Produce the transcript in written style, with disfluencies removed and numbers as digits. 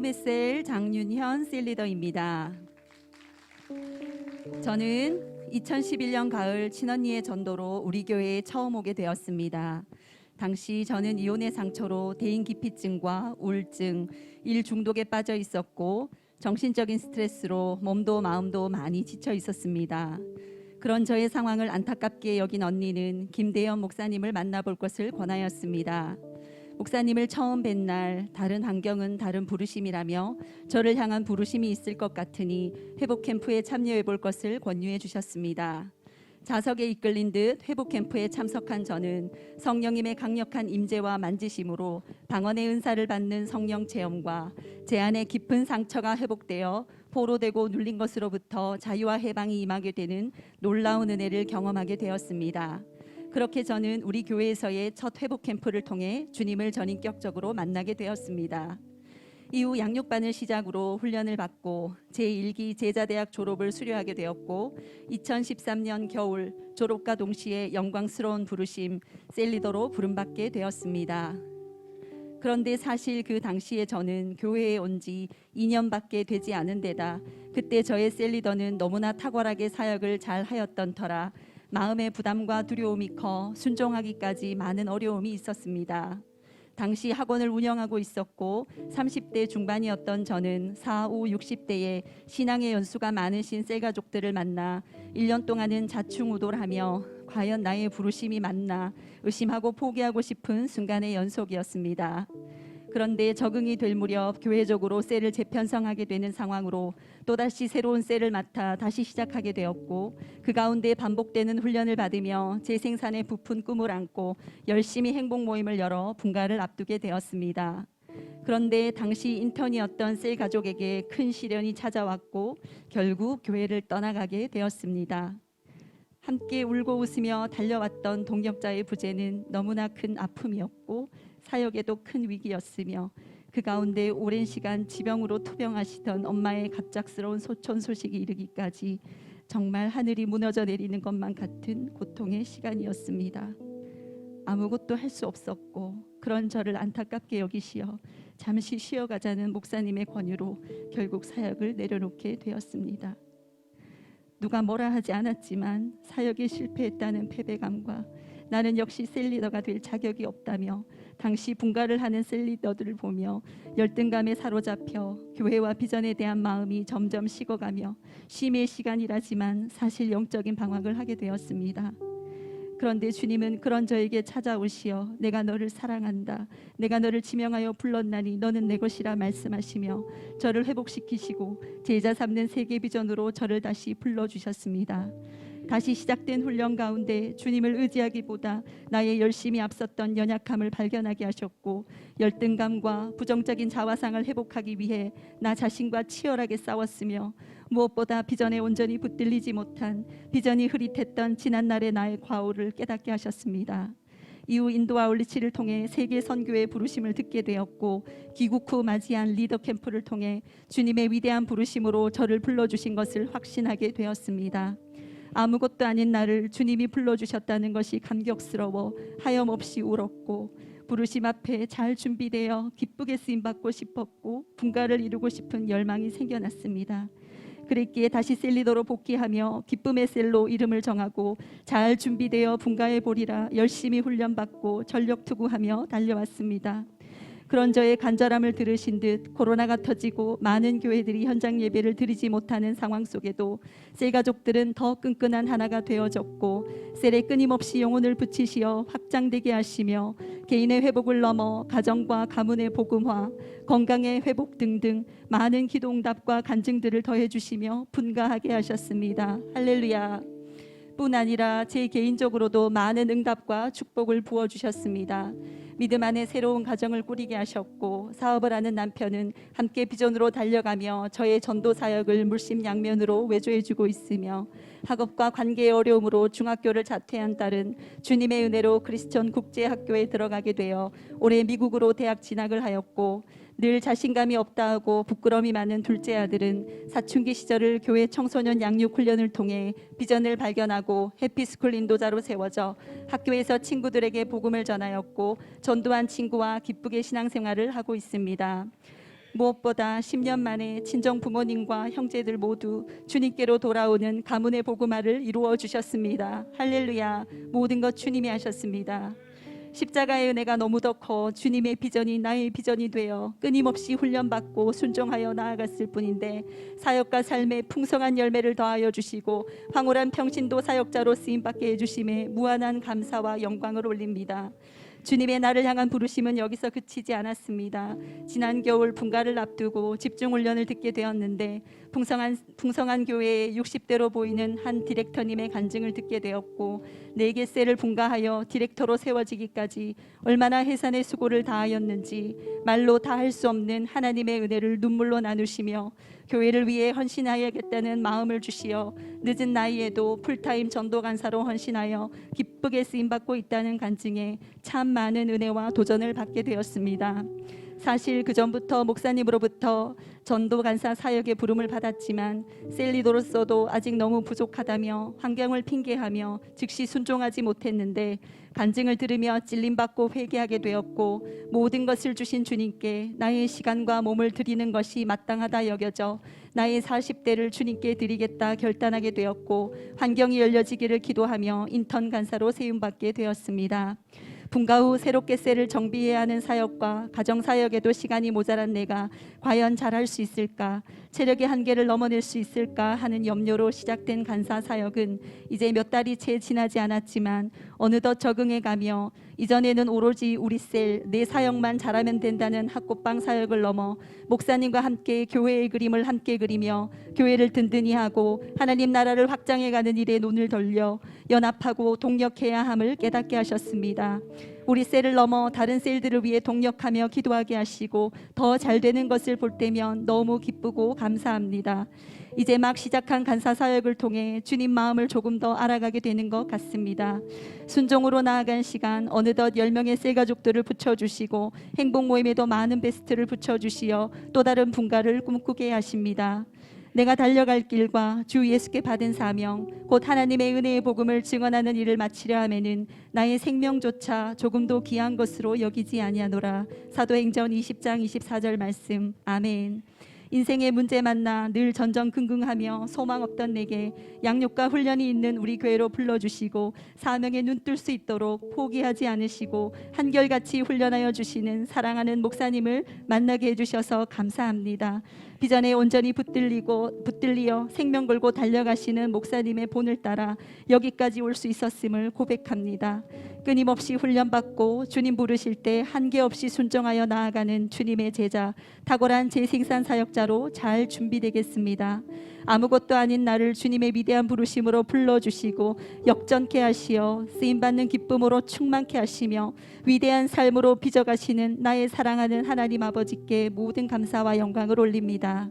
베셀 장윤현 셀리더입니다. 저는 2011년 가을 친언니의 전도로 우리 교회에 처음 오게 되었습니다. 당시 저는 이혼의 상처로 대인기피증과 우울증, 일 중독에 빠져 있었고 정신적인 스트레스로 몸도 마음도 많이 지쳐 있었습니다. 그런 저의 상황을 안타깝게 여긴 언니는 김대현 목사님을 만나볼 것을 권하였습니다. 목사님을 처음 뵌 날 다른 환경은 다른 부르심이라며 저를 향한 부르심이 있을 것 같으니 회복 캠프에 참여해 볼 것을 권유해 주셨습니다. 자석에 이끌린 듯 회복 캠프에 참석한 저는 성령님의 강력한 임재와 만지심으로 방언의 은사를 받는 성령 체험과 제 안에 깊은 상처가 회복되어 포로되고 눌린 것으로부터 자유와 해방이 임하게 되는 놀라운 은혜를 경험하게 되었습니다. 그렇게 저는 우리 교회에서의 첫 회복 캠프를 통해 주님을 전인격적으로 만나게 되었습니다. 이후 양육반을 시작으로 훈련을 받고 제1기 제자대학 졸업을 수료하게 되었고 2013년 겨울 졸업과 동시에 영광스러운 부르심 셀리더로 부름받게 되었습니다. 그런데 사실 그 당시에 저는 교회에 온 지 2년밖에 되지 않은 데다 그때 저의 셀리더는 너무나 탁월하게 사역을 잘 하였던 터라 마음의 부담과 두려움이 커 순종하기까지 많은 어려움이 있었습니다. 당시 학원을 운영하고 있었고 30대 중반이었던 저는 4, 5, 60대의 신앙의 연수가 많으신 셀가족들을 만나 1년 동안은 자충우돌 하며 과연 나의 부르심이 맞나 의심하고 포기하고 싶은 순간의 연속이었습니다. 그런데 적응이 될 무렵 교회적으로 셀을 재편성하게 되는 상황으로 또다시 새로운 셀을 맡아 다시 시작하게 되었고 그 가운데 반복되는 훈련을 받으며 재생산의 부푼 꿈을 안고 열심히 행복 모임을 열어 분가를 앞두게 되었습니다. 그런데 당시 인턴이었던 셀 가족에게 큰 시련이 찾아왔고 결국 교회를 떠나가게 되었습니다. 함께 울고 웃으며 달려왔던 동역자의 부재는 너무나 큰 아픔이었고 사역에도 큰 위기였으며 그 가운데 오랜 시간 지병으로 투병하시던 엄마의 갑작스러운 소천 소식이 이르기까지 정말 하늘이 무너져 내리는 것만 같은 고통의 시간이었습니다. 아무것도 할 수 없었고 그런 저를 안타깝게 여기시어 잠시 쉬어가자는 목사님의 권유로 결국 사역을 내려놓게 되었습니다. 누가 뭐라 하지 않았지만 사역에 실패했다는 패배감과 나는 역시 셀리더가 될 자격이 없다며 당시 분가를 하는 셀리더들을 보며 열등감에 사로잡혀 교회와 비전에 대한 마음이 점점 식어가며 쉼의 시간이라지만 사실 영적인 방황을 하게 되었습니다. 그런데 주님은 그런 저에게 찾아오시어 내가 너를 사랑한다. 내가 너를 지명하여 불렀나니 너는 내 것이라 말씀하시며 저를 회복시키시고 제자 삼는 세계 비전으로 저를 다시 불러주셨습니다. 다시 시작된 훈련 가운데 주님을 의지하기보다 나의 열심이 앞섰던 연약함을 발견하게 하셨고 열등감과 부정적인 자화상을 회복하기 위해 나 자신과 치열하게 싸웠으며 무엇보다 비전에 온전히 붙들리지 못한 비전이 흐릿했던 지난날의 나의 과오를 깨닫게 하셨습니다. 이후 인도 아울리치를 통해 세계 선교의 부르심을 듣게 되었고 귀국 후 맞이한 리더 캠프를 통해 주님의 위대한 부르심으로 저를 불러주신 것을 확신하게 되었습니다. 아무것도 아닌 나를 주님이 불러주셨다는 것이 감격스러워 하염없이 울었고 부르심 앞에 잘 준비되어 기쁘게 쓰임받고 싶었고 분가를 이루고 싶은 열망이 생겨났습니다. 그랬기에 다시 셀리더로 복귀하며 기쁨의 셀로 이름을 정하고 잘 준비되어 분가해 보리라 열심히 훈련받고 전력 투구하며 달려왔습니다. 그런 저의 간절함을 들으신 듯 코로나가 터지고 많은 교회들이 현장 예배를 드리지 못하는 상황 속에도 셀 가족들은 더 끈끈한 하나가 되어졌고 셀에 끊임없이 영혼을 붙이시어 확장되게 하시며 개인의 회복을 넘어 가정과 가문의 복음화, 건강의 회복 등등 많은 기도응답과 간증들을 더해주시며 분가하게 하셨습니다. 할렐루야. 뿐 아니라 제 개인적으로도 많은 응답과 축복을 부어주셨습니다. 믿음 안에 새로운 가정을 꾸리게 하셨고 사업을 하는 남편은 함께 비전으로 달려가며 저의 전도 사역을 물심양면으로 외조해주고 있으며 학업과 관계의 어려움으로 중학교를 자퇴한 딸은 주님의 은혜로 크리스천 국제학교에 들어가게 되어 올해 미국으로 대학 진학을 하였고 늘 자신감이 없다 하고 부끄러움이 많은 둘째 아들은 사춘기 시절을 교회 청소년 양육 훈련을 통해 비전을 발견하고 해피스쿨 인도자로 세워져 학교에서 친구들에게 복음을 전하였고 전도한 친구와 기쁘게 신앙생활을 하고 있습니다. 무엇보다 10년 만에 친정 부모님과 형제들 모두 주님께로 돌아오는 가문의 복음화를 이루어 주셨습니다. 할렐루야. 모든 것 주님이 하셨습니다. 십자가의 은혜가 너무도 커 주님의 비전이 나의 비전이 되어 끊임없이 훈련받고 순종하여 나아갔을 뿐인데, 사역과 삶에 풍성한 열매를 더하여 주시고 황홀한 평신도 사역자로 쓰임받게 해주심에 무한한 감사와 영광을 올립니다. 주님의 나를 향한 부르심은 여기서 그치지 않았습니다. 지난 겨울 분가를 앞두고 집중 훈련을 듣게 되었는데, 풍성한 교회의 60대로 보이는 한 디렉터님의 간증을 듣게 되었고, 4개 셀을 분가하여 디렉터로 세워지기까지 얼마나 해산의 수고를 다하였는지 말로 다 할 수 없는 하나님의 은혜를 눈물로 나누시며 교회를 위해 헌신하야겠다는 마음을 주시어 늦은 나이에도 풀타임 전도 간사로 헌신하여 기쁘게 쓰임받고 있다는 간증에 참 많은 은혜와 도전을 받게 되었습니다. 사실 그 전부터 목사님으로부터 전도 간사 사역의 부름을 받았지만 셀리더로서도 아직 너무 부족하다며 환경을 핑계하며 즉시 순종하지 못했는데, 간증을 들으며 찔림받고 회개하게 되었고, 모든 것을 주신 주님께 나의 시간과 몸을 드리는 것이 마땅하다 여겨져 나의 40대를 주님께 드리겠다 결단하게 되었고, 환경이 열려지기를 기도하며 인턴 간사로 세움받게 되었습니다. 분가 후 새롭게 셀을 정비해야 하는 사역과 가정 사역에도 시간이 모자란 내가 과연 잘할 수 있을까, 체력의 한계를 넘어낼 수 있을까 하는 염려로 시작된 간사 사역은 이제 몇 달이 채 지나지 않았지만 어느덧 적응해가며 이전에는 오로지 우리 셀 내 사역만 잘하면 된다는 학고방 사역을 넘어 목사님과 함께 교회의 그림을 함께 그리며 교회를 든든히 하고 하나님 나라를 확장해가는 일에 눈을 돌려 연합하고 동력해야 함을 깨닫게 하셨습니다. 우리 셀을 넘어 다른 셀들을 위해 동력하며 기도하게 하시고 더 잘되는 것을 볼 때면 너무 기쁘고 감사합니다. 이제 막 시작한 간사 사역을 통해 주님 마음을 조금 더 알아가게 되는 것 같습니다. 순종으로 나아간 시간 어느덧 10명의 셀 가족들을 붙여주시고 행복 모임에도 많은 베스트를 붙여주시어 또 다른 분가를 꿈꾸게 하십니다. 내가 달려갈 길과 주 예수께 받은 사명, 곧 하나님의 은혜의 복음을 증언하는 일을 마치려 하면은 나의 생명조차 조금도 귀한 것으로 여기지 아니하노라. 사도행전 20장 24절 말씀. 아멘. 인생의 문제 만나 늘 전전긍긍하며 소망 없던 내게 양육과 훈련이 있는 우리 교회로 불러주시고 사명에 눈뜰 수 있도록 포기하지 않으시고 한결같이 훈련하여 주시는 사랑하는 목사님을 만나게 해주셔서 감사합니다. 비전에 온전히 붙들리어 생명 걸고 달려가시는 목사님의 본을 따라 여기까지 올 수 있었음을 고백합니다. 끊임없이 훈련받고 주님 부르실 때 한계 없이 순종하여 나아가는 주님의 제자, 탁월한 재생산 사역자로 잘 준비되겠습니다. 아무것도 아닌 나를 주님의 위대한 부르심으로 불러주시고 역전케 하시어 쓰임받는 기쁨으로 충만케 하시며 위대한 삶으로 빚어가시는 나의 사랑하는 하나님 아버지께 모든 감사와 영광을 올립니다.